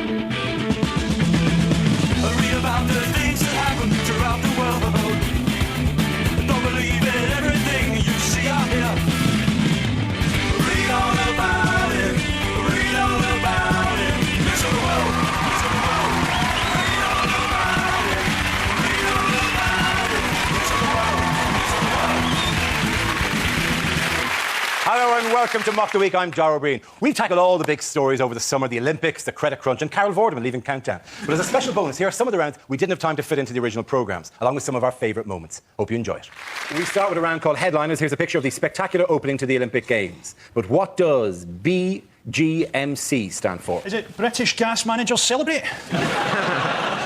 Read about the things that happen throughout the world. Don't believe in everything you see out here. Read all about it. Read all about it. Listen to the world. Listen to the world. Read all about it. Read all about it. Listen to the world. Listen to the world. Hello and welcome to Mock the Week. I'm Dara Breen. We've tackled all the big stories over the summer, the Olympics, the credit crunch and Carol Vorderman leaving Countdown. But as a special bonus, here are some of the rounds we didn't have time to fit into the original programmes, along with some of our favourite moments. Hope you enjoy it. We start with a round called Headliners. Here's a picture of the spectacular opening to the Olympic Games. But what does BGMC stand for? Is it British Gas Managers Celebrate?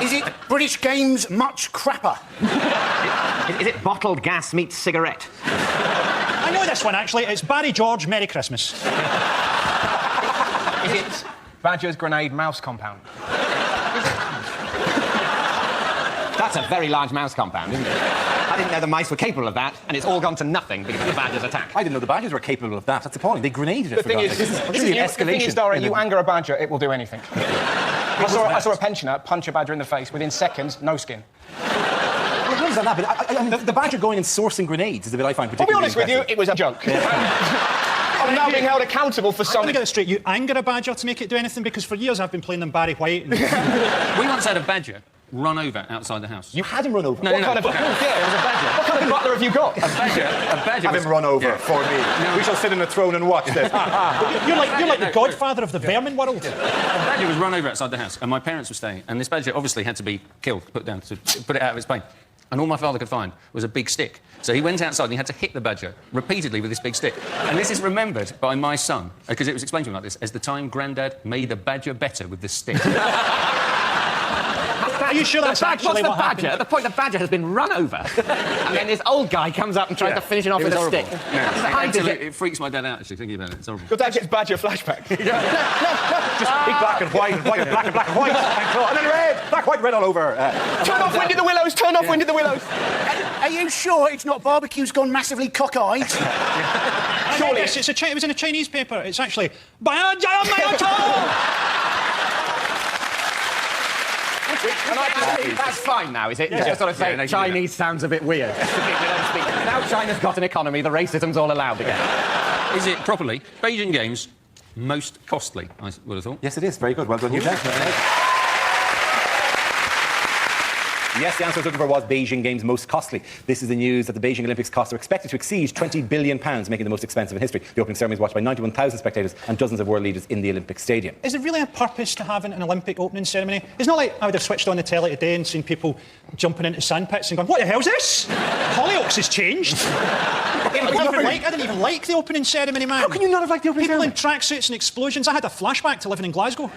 Is it British Games Much Crapper? Is it bottled gas meets cigarette? I know this one, actually. It's Barry George, Merry Christmas. Is it Badger's Grenade Mouse Compound? That's a very large mouse compound, isn't it? I didn't know the mice were capable of that, and it's all gone to nothing because of the badger's attack. I didn't know the Badgers were capable of that. That's appalling. They grenaded it. The thing is, Dara, you anger a badger, it will do anything. I saw a pensioner punch a badger in the face. Within seconds, no skin. Well, it that, but I mean, the Badger going and sourcing grenades is the bit I find I'll be particularly honest with you, it was a joke. I'm now being held accountable for I'm going something. to get this straight. You anger a badger to make it do anything? Because for years I've been playing them Barry White. And... We once had a badger run over outside the house. You had him run over? No, What kind of butler have you got? A badger Have him run over for me. No. We shall sit on a throne and watch this. You're like the godfather of the vermin world. A badger was run over outside the house, and my parents were staying, and this badger obviously had to be killed, put down, to put it out of its pain. And all my father could find was a big stick. So he went outside and he had to hit the badger repeatedly with this big stick. And this is remembered by my son, because it was explained to him like this, as the time Grandad made the badger better with this stick. Are you sure that's actually what happened? At the point the badger has been run over, and then this old guy comes up and tries to finish it off with a stick. It freaks my dad out, actually, thinking about it. It's horrible. Your dad gets badger flashback. Just big black and white and white and black and black and white. And then red. Black, white, red all over. Turn off Wind in the Willows, turn off Wind in the Willows. Are you sure it's not barbecue's gone massively cockeyed? Surely it was in a Chinese paper. It's actually... That's fine now, is it? You just sort of say Chinese sounds a bit weird. Now China's got an economy, the racism's all allowed again. Is it properly Beijing Games most costly, I would have thought? Yes, it is. Very good. Well done, you, Yes, the answer I was looking for was Beijing Games most costly. This is the news that the Beijing Olympics costs are expected to exceed £20 billion, making the most expensive in history. The opening ceremony is watched by 91,000 spectators and dozens of world leaders in the Olympic Stadium. Is there really a purpose to having an Olympic opening ceremony? It's not like I would have switched on the telly today and seen people jumping into sandpits and going, what the hell's this? Hollyoaks has changed. I didn't even like the opening ceremony, man. How can you not have liked the opening ceremony? People in tracksuits and explosions. I had a flashback to living in Glasgow.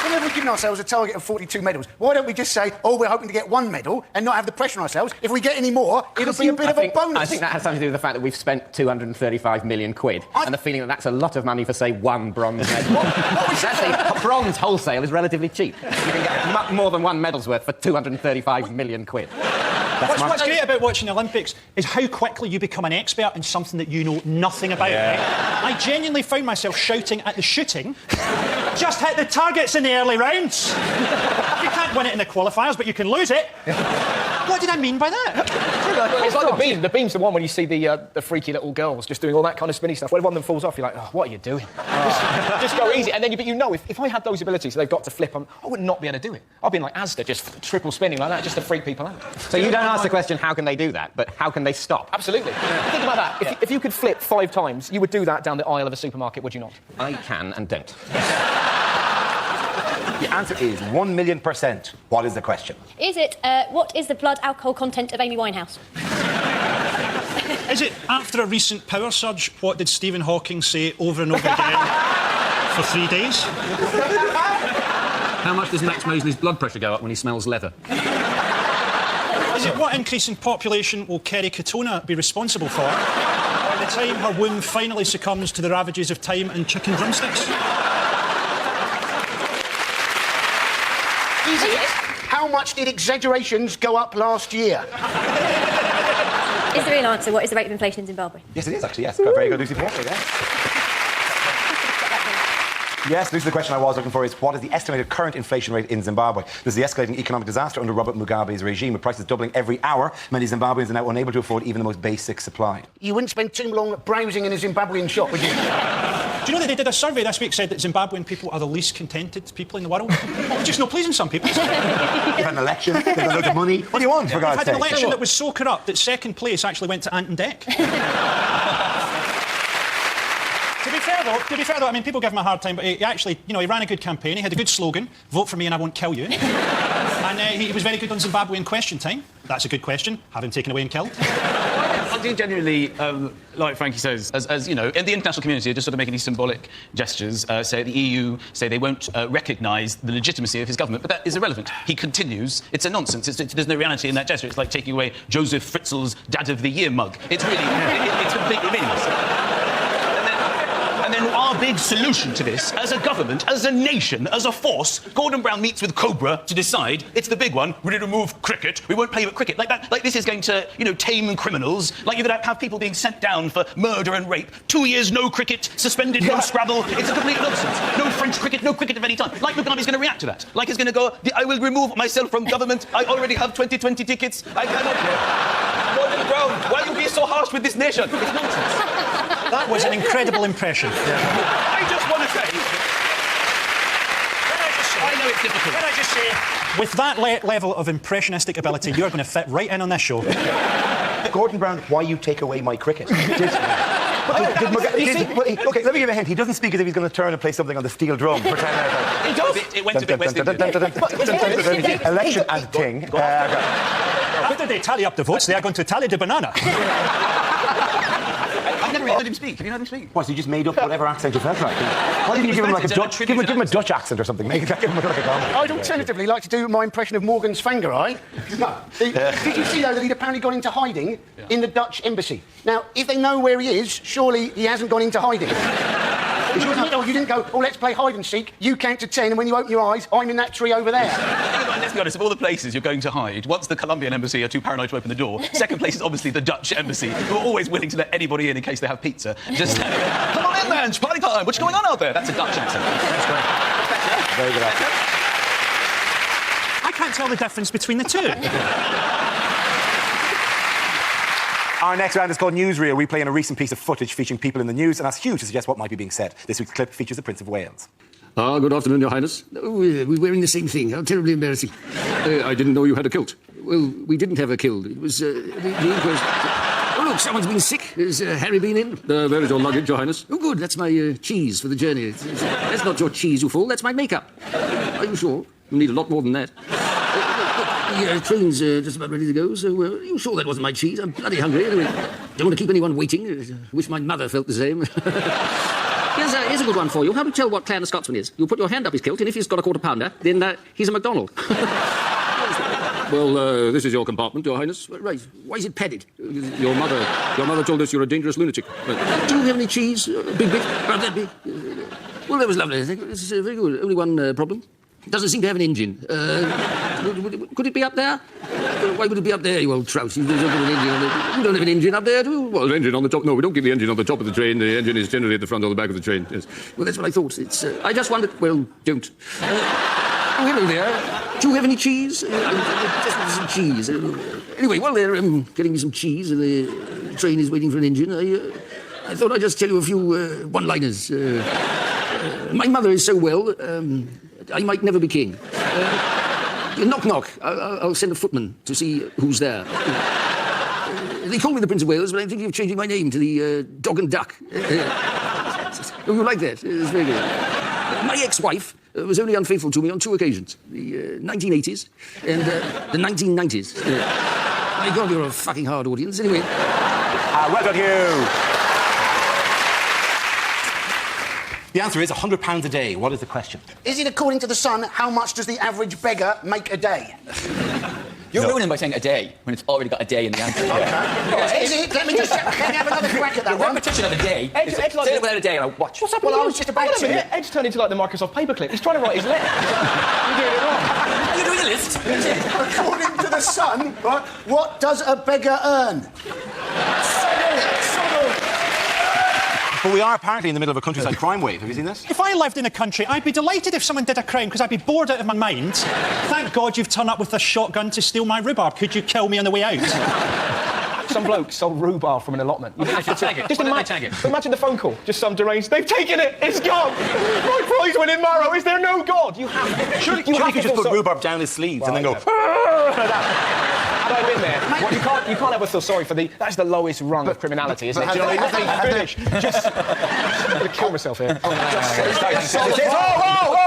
Whenever we've given ourselves a target of 42 medals, why don't we just say, oh, we're hoping to get one medal and not have the pressure on ourselves? If we get any more, it'll be a bit of a bonus. I think that has something to do with the fact that we've spent 235 million quid and the feeling that that's a lot of money for, say, one bronze medal. Actually, bronze wholesale is relatively cheap. You can get more than one medal's worth for 235 million quid. What's great about watching the Olympics is how quickly you become an expert in something that you know nothing about. Right? I genuinely found myself shouting at the shooting, just hit the targets in the early rounds. You can't win it in the qualifiers, but you can lose it. What did I mean by that? It's like the beam. The beam's the one when you see the freaky little girls just doing all that kind of spinny stuff. When one of them falls off, you're like, oh, what are you doing? Just go easy. And then but you know, if I had those abilities, they've got to flip, I would not be able to do it. I'd be like Asda, just triple spinning like that, just to freak people out. So you don't ask the question, how can they do that? But how can they stop? Absolutely. Think about that. If you could flip 5 times, you would do that down the aisle of a supermarket, would you not? I can and don't. The answer is 1,000,000%. What is the question? Is it, what is the blood alcohol content of Amy Winehouse? Is it, after a recent power surge, what did Stephen Hawking say over and over again for 3 days? How much does Max Mosley's blood pressure go up when he smells leather? Is it what increase in population will Kerry Katona be responsible for by the time her womb finally succumbs to the ravages of time and chicken drumsticks? Easy. How much did exaggerations go up last year? Is the real answer, what is the rate of inflation in Zimbabwe? Yes, it is, actually, yes. Got very good Lucy Porter, yeah. Yes, this is the question I was looking for, is what is the estimated current inflation rate in Zimbabwe? There's the escalating economic disaster under Robert Mugabe's regime, with prices doubling every hour. Many Zimbabweans are now unable to afford even the most basic supply. You wouldn't spend too long browsing in a Zimbabwean shop, would you? Do you know that they did a survey this week said that Zimbabwean people are the least contented people in the world? Well, just not pleasing some people. You've had an election, they've got loads of money. What do you want, for God's We've sake? had an election that was so corrupt that second place actually went to Ant and Dec. To be fair, though, I mean, people give him a hard time, but he actually, he ran a good campaign. He had a good slogan, vote for me and I won't kill you. And he was very good on Zimbabwean question time. That's a good question. Have him taken away and killed. I do genuinely, like Frankie says, as you know, in the international community, are just sort of making these symbolic gestures. Say the EU say they won't recognise the legitimacy of his government, but that is irrelevant. He continues. It's a nonsense. There's no reality in that gesture. It's like taking away Joseph Fritzl's Dad of the Year mug. It's really, it's completely meaningless. And then our big solution to this, as a government, as a nation, as a force, Gordon Brown meets with Cobra to decide, it's the big one, we're going to remove cricket, we won't play with cricket. Like that, like this is going to, tame criminals, like you're going to have people being sent down for murder and rape. 2 years, no cricket, suspended, no Scrabble. It's a complete nonsense. No French cricket, no cricket of any time. Like Mugabe's going to react to that. Like he's going to go, I will remove myself from government, I already have 2020 tickets, I cannot... Gordon Brown, why you be so harsh with this nation? It's nonsense. That was an incredible impression. I just want to say... I know it's difficult. Can I just say, with that level of impressionistic ability, you're going to fit right in on this show. Gordon Brown, why you take away my cricket? Okay, let me give you a hint. He doesn't speak as if he's going to turn and play something on the steel drum for 10 minutes. It does. It went a bit West Indian. Election and king. What did they tally up the votes? They are going to tally the banana. I've never heard him speak. Have you heard him speak? What, so you just made up whatever accent you felt like? Why didn't you give him like a Dutch? Give him a Dutch accent or something. Give him like a comedy. I'd alternatively like to do my impression of Morgan Tsvangirai. Did you see, though, that he'd apparently gone into hiding in the Dutch embassy? Now, if they know where he is, surely he hasn't gone into hiding. You didn't go, let's play hide and seek, you count to 10, and when you open your eyes, I'm in that tree over there. Let's be honest, of all the places you're going to hide, once the Colombian embassy are too paranoid to open the door, second place is obviously the Dutch embassy, who are always willing to let anybody in case they have pizza. Just come on in, man, it's party time, what's going on out there? That's a Dutch accent. That's great. Very good accent. I can't tell the difference between the two. Our next round is called Newsreel. We play in a recent piece of footage featuring people in the news and ask Hugh to suggest what might be being said. This week's clip features the Prince of Wales. Good afternoon, Your Highness. We're wearing the same thing. How terribly embarrassing. I didn't know you had a kilt. Well, we didn't have a kilt. It was the inquest. Oh, look, someone's been sick. Has Harry been in? There is your luggage, Your Highness. Oh, good. That's my cheese for the journey. That's not your cheese, you fool. That's my makeup. Are you sure? You'll need a lot more than that. The train's just about ready to go, so are you sure that wasn't my cheese? I'm bloody hungry. Anyway, don't want to keep anyone waiting. Wish my mother felt the same. Here's a good one for you. How to tell what clan a Scotsman is. You put your hand up his kilt, and if he's got a quarter pounder, then he's a MacDonald. Well, this is your compartment, Your Highness. Right. Why is it padded? Your mother told us you're a dangerous lunatic. Do you have any cheese? Big bit? About that big? Well, that was lovely. I think it's very good. Only one problem. It doesn't seem to have an engine. Could it be up there? Why would it be up there, you old trout? You don't have an engine on it. You don't have an engine up there, do you? Well, an engine on the top. No, we don't keep the engine on the top of the train. The engine is generally at the front or the back of the train. Yes. Well, that's what I thought. It's. I just wondered. Well, don't. Oh, hello there. Do you have any cheese? Just want some cheese. Anyway, while they're getting me some cheese and the train is waiting for an engine, I thought I'd just tell you a few one-liners. My mother is so well. I might never be king. Knock, knock. I'll send a footman to see who's there. They call me the Prince of Wales, but I'm thinking of changing my name to the Dog and Duck. Oh, you like that? It's very good. My ex-wife was only unfaithful to me on 2 occasions. The 1980s and the 1990s. My God, you're a fucking hard audience. Anyway. Well done, Hugh. The answer is £100 a day. What is the question? Is it according to the Sun, how much does the average beggar make a day? You're ruining by saying a day when it's already got a day in the answer. Okay. Is it? Let me have another crack at that the one. repetition of a day. Ed's Say like it without a day and I'll watch. What's up? Well, I was just about to. Ed's turned into like the Microsoft paperclip. He's trying to write his letter. You're doing it wrong. Are you doing a list? According to the Sun, right, what does a beggar earn? But we are apparently in the middle of a countryside crime wave. Have you seen this? If I lived in a country, I'd be delighted if someone did a crime because I'd be bored out of my mind. Thank God you've turned up with a shotgun to steal my rhubarb. Could you kill me on the way out? Some bloke sold rhubarb from an allotment. You have to tag it. Just Why didn't they tag it? imagine the phone call. Just some deranged. They've taken it. It's gone. My prize-winning marrow. Is there no God? You have. Surely you You could just put rhubarb down his sleeves and then go. Had I been there, you can't ever feel sorry for the. That's the lowest rung of criminality, isn't it? Do you know what I mean? Finish. Just. I'm going to kill myself here.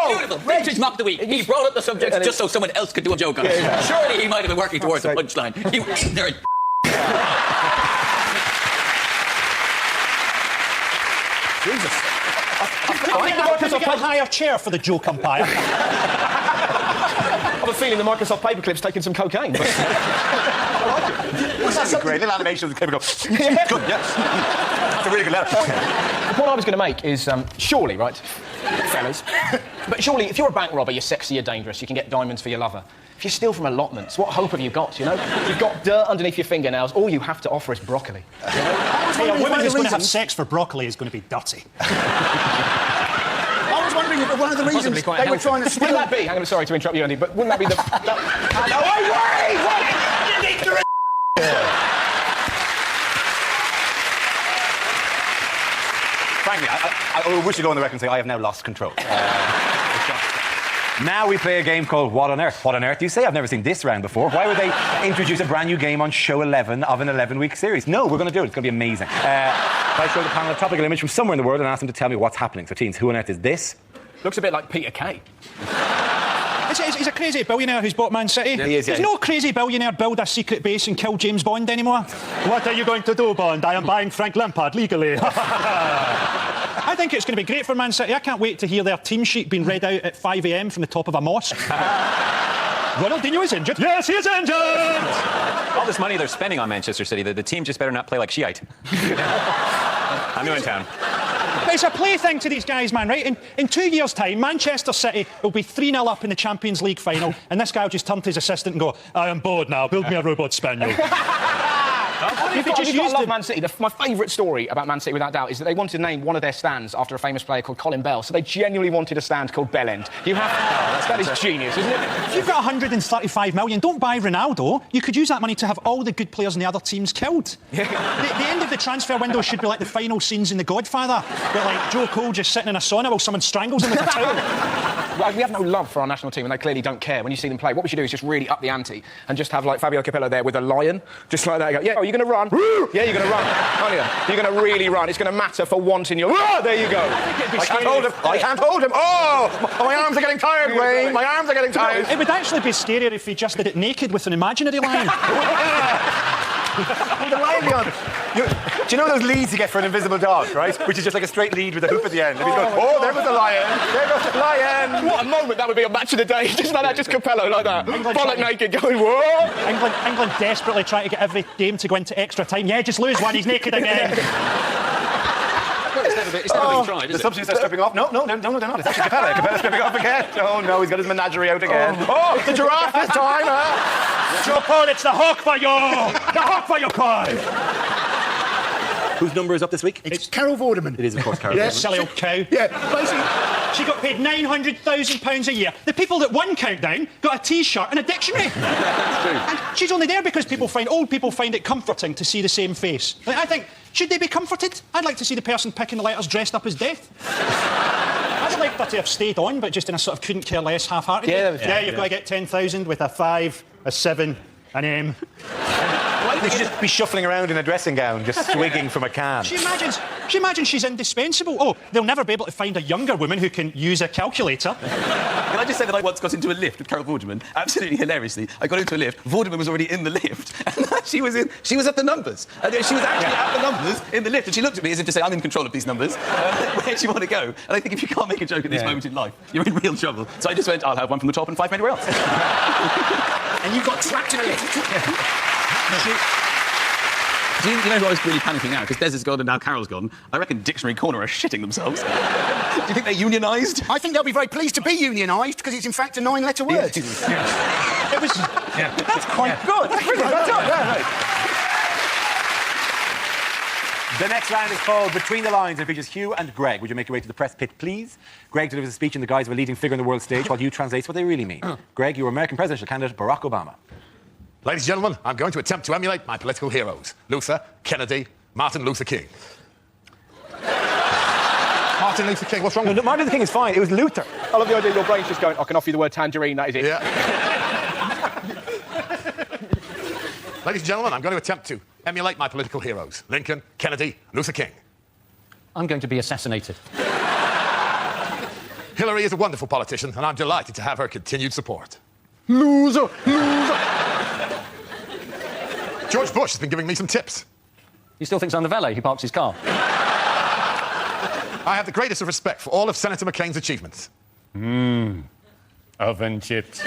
Beautiful. Vintage Mock the Week. He brought up the subject just so someone else could do a joke on it. Surely he might have been working towards a punchline. You ignorant. Jesus. I think I could get a higher chair for the joke umpire. I have a feeling the Microsoft paperclip's taking some cocaine. But... That's great. Little animation of the clip go. Good, yes. That's a really good letter. The point I was going to make is, surely, right, fellas, but surely if you're a bank robber, you're sexy, you're dangerous, you can get diamonds for your lover. If you steal from allotments, what hope have you got, you know? You've got dirt underneath your fingernails, all you have to offer is broccoli. You know? Hey, a woman who's going to have sex for broccoli is going to be dirty. I was wondering if one of the reasons they were trying to steal... Wouldn't that be, I'm sorry to interrupt you, Andy, but wouldn't that be the... Frankly, I wish to go on the record and say I have now lost control. Now we play a game called What on Earth? What on Earth, you say? I've never seen this round before. Why would they introduce a brand new game on show 11 of an 11-week series? No, we're going to do it. It's going to be amazing. I show the panel a topical image from somewhere in the world and ask them to tell me what's happening. So, teens, who on earth is this? Looks a bit like Peter Kay. He's a crazy billionaire who's bought Man City. Yeah, he is, yeah. There's no crazy billionaire build a secret base and kill James Bond anymore. What are you going to do, Bond? I am buying Frank Lampard legally. I think it's going to be great for Man City. I can't wait to hear their team sheet being read out at 5 a.m. from the top of a mosque. Ronaldinho is injured. Yes, he is injured! All this money they're spending on Manchester City, the team just better not play like Shiite. I'm new in town. But it's a plaything to these guys, man, right? In 2 years' time, Manchester City will be 3-0 up in the Champions League final, and this guy will just turn to his assistant and go, I am bored now, build me a robot spaniel. You've got to love Man City. My favourite story about Man City, without doubt, is that they wanted to name one of their stands after a famous player called Colin Bell, so they genuinely wanted a stand called Bell End. You have to... that is genius, isn't it? If you've got 135 million, don't buy Ronaldo. You could use that money to have all the good players in the other teams killed. The end of the transfer window should be like the final scenes in The Godfather, where, like, Joe Cole just sitting in a sauna while someone strangles him with a towel. Like, we have no love for our national team, and they clearly don't care when you see them play. What we should do is just really up the ante and just have, like, Fabio Capello there with a lion, just like that. You go, yeah, oh, you're going to run? Yeah, you're going to run, aren't you? You're going to really run. It's going to matter for once in your... Ah, there you go. I can't hold him. I can't hold him. Oh, my arms are getting tired, Wayne. My arms are getting tired. It would actually be scarier if he just did it naked with an imaginary lion. The lion beyond. Do you know those leads you get for an invisible dog, right? Which is just like a straight lead with a hoop at the end. And he's going, oh, there was the lion. There goes the lion. What a moment that would be, a match of the day. Just like that, just Capello like that. Bollock naked going, whoa. England desperately trying to get every game to go into extra time. Yeah, just lose one, he's naked again. Well, it's never been tried, is the it? substitutes are stripping off. No, they're not. It's actually Capello. Capello's stripping off again. Oh, no, he's got his menagerie out again. Oh, it's the giraffe this time, huh? Joe Paul, it's the hawk for you! The hawk for you, Clive! Whose number is up this week? It's Carol Vorderman. It is, of course, Carol. Yes, silly old cow. Yeah, basically... She got paid £900,000 a year. The people that won Countdown got a T-shirt and a dictionary. And she's only there because old people find it comforting to see the same face. Like, I think, should they be comforted? I'd like to see the person picking the letters dressed up as Death. I'd like her to have stayed on, but just in a sort of couldn't care less half-hearted. Yeah, you've got to get 10,000 with a 5, a 7, an M. They should just be shuffling around in a dressing gown, just swigging from a can. She imagines she's indispensable. Oh, they'll never be able to find a younger woman who can use a calculator. Can I just say that I once got into a lift with Carol Vorderman, absolutely hilariously. I got into a lift, Vorderman was already in the lift, and she was at the numbers. And she was actually at the numbers in the lift, and she looked at me as if to say, I'm in control of these numbers. Where do you want to go? And I think if you can't make a joke at this moment in life, you're in real trouble. So I just went, I'll have one from the top and 5 anywhere else. And you got trapped in a lift. Do you know who I was really panicking now? Because Des is gone and now Carol's gone. I reckon Dictionary Corner are shitting themselves. Do you think they're unionised? I think they'll be very pleased to be unionised because it's in fact a 9-letter word. It was... That's quite good. That's really well done. The next round is called Between the Lines and features Hugh and Greg. Would you make your way to the press pit, please? Greg delivers a speech in the guise of a leading figure on the world stage while Hugh translates what they really mean. Greg, you are American presidential candidate Barack Obama. Ladies and gentlemen, I'm going to attempt to emulate my political heroes. Luther, Kennedy, Martin Luther King. Martin Luther King, what's wrong with Martin Luther King is fine. It was Luther. I love the idea your brain's just going, I can offer you the word tangerine, that is it. Yeah. Ladies and gentlemen, I'm going to attempt to emulate my political heroes. Lincoln, Kennedy, Luther King. I'm going to be assassinated. Hillary is a wonderful politician, and I'm delighted to have her continued support. Loser! George Bush has been giving me some tips. He still thinks I'm the valet. He parks his car. I have the greatest of respect for all of Senator McCain's achievements. Oven chips.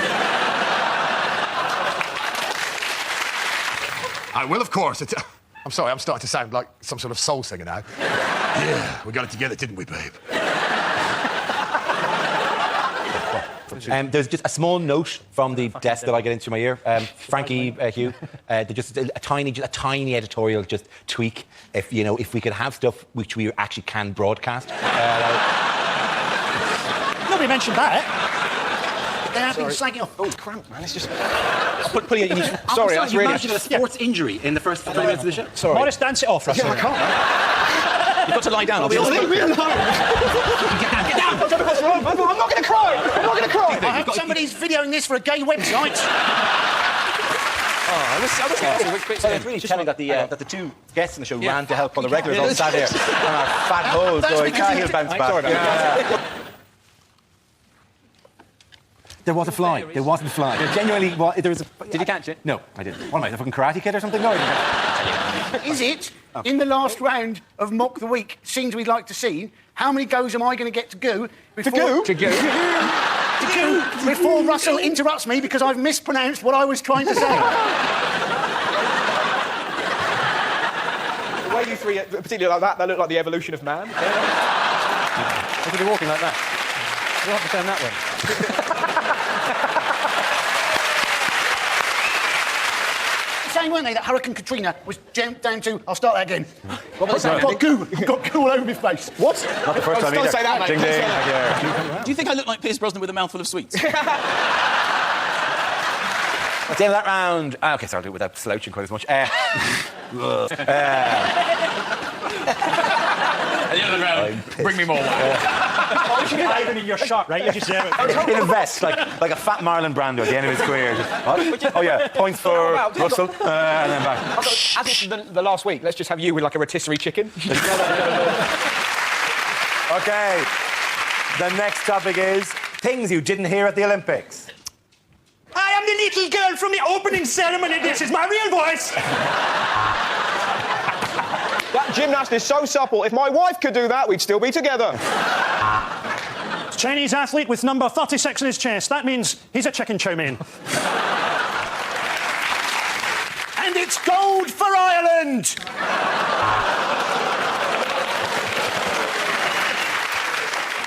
I will, of course. I'm sorry, I'm starting to sound like some sort of soul singer now. Yeah, we got it together, didn't we, babe? There's just a small note from the desk that I get into my ear. Frankie, Hugh, just a tiny editorial just tweak. If we could have stuff which we actually can broadcast. Nobody mentioned that. They have been slagging off. Oh, cramp, man. It's just... Putting it in each... Sorry, that's really... You managed to get a sports injury in the first 20 minutes of the show. Sorry. Morris, dance it off, Russell. Yeah, I can't. You've got to lie down. Leave me alone. Get down. I'm not going to cry. I'm not going to cry. I hope somebody's videoing this for a gay website. So it's really telling that the two guests in the show ran to help while the regulars all sat here on our fat holes going, he'll bounce back. There was a fly. There wasn't a fly. There genuinely was. There was a... Did you catch it? No, I didn't. What am I, the fucking Karate Kid or something? No, I didn't. Is it, in the last round of Mock the Week, scenes we'd like to see, how many goes am I going to get to go before... To go? Before Russell interrupts me because I've mispronounced what I was trying to say. The way you three, particularly like that look like the evolution of man. Look at you walking like that. You have to turn that way. Saying, weren't they, that Hurricane Katrina was jumped down to... I'll start that again. What was that? I've got goo all over my face. What? Not the first time either. Don't say that, mate. Ding, ding. Yeah. Do you think I look like Pierce Brosnan with a mouthful of sweets? At the end of that round... OK, sorry, I'll do it without slouching quite as much. At the end of the round, bring me more wine. You should get even in your shirt, right? You just say it. In a vest, like a fat Marlon Brando at the end of his career. Just, oh, yeah, points for Russell, and then back. As it's the last week, let's just have you with, like, a rotisserie chicken. OK. The next topic is things you didn't hear at the Olympics. I am the little girl from the opening ceremony. This is my real voice. That gymnast is so supple. If my wife could do that, we'd still be together. Chinese athlete with number 36 in his chest. That means he's a chicken chow mein. And it's gold for Ireland!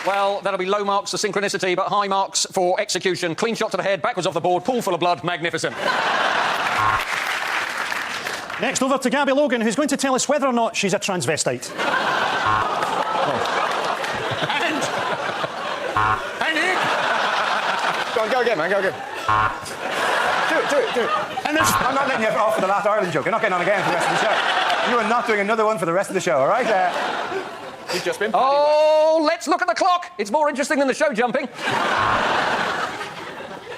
Well, that'll be low marks for synchronicity, but high marks for execution. Clean shot to the head, backwards off the board, pool full of blood, magnificent. Next, over to Gabby Logan, who's going to tell us whether or not she's a transvestite. Go again, man, go again. Do it. And I'm not letting you off for the last Ireland joke. You're not getting on again for the rest of the show. You are not doing another one for the rest of the show, all right? You've just been... Oh, let's look at the clock. It's more interesting than the show jumping.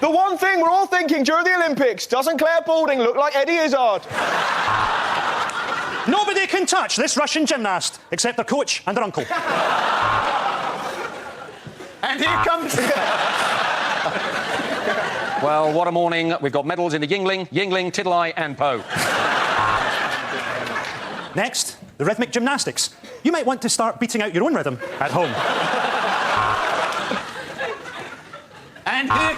The one thing we're all thinking during the Olympics, doesn't Claire Balding look like Eddie Izzard? Nobody can touch this Russian gymnast, except their coach and their uncle. And here comes... Well, what a morning. We've got medals in the Yingling, Tiddly and Poe. Next, the rhythmic gymnastics. You might want to start beating out your own rhythm at home. And here...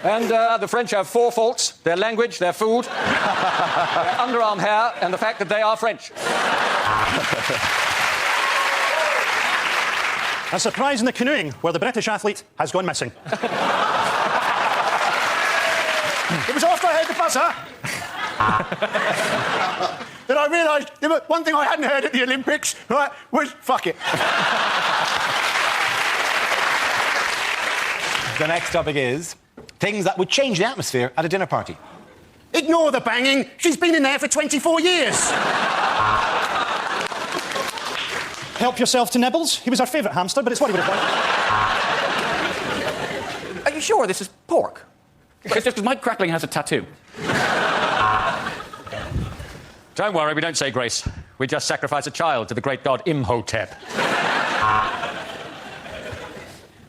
And the French have four faults: their language, their food, their underarm hair, and the fact that they are French. A surprise in the canoeing, where the British athlete has gone missing. It was after I heard the buzzer. that I realised one thing I hadn't heard at the Olympics, right, was fuck it. The next topic is things that would change the atmosphere at a dinner party. Ignore the banging. She's been in there for 24 years. Help yourself to Nibbles. He was our favourite hamster, but it's what he would have done. Are you sure this is pork? It's just because Mike Crackling has a tattoo. Don't worry, we don't say grace. We just sacrifice a child to the great god Imhotep.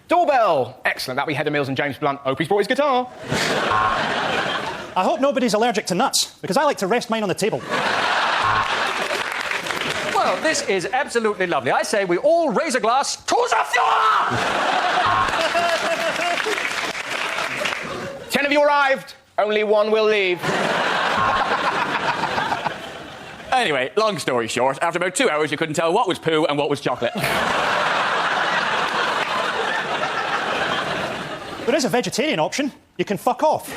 Doorbell. Excellent. That'll be Heather Mills and James Blunt. Hope he's brought his guitar. I hope nobody's allergic to nuts, because I like to rest mine on the table. Well, this is absolutely lovely. I say we all raise a glass to the Führer! 10 of you arrived. Only one will leave. Anyway, long story short, after about 2 hours, you couldn't tell what was poo and what was chocolate. There is a vegetarian option. You can fuck off.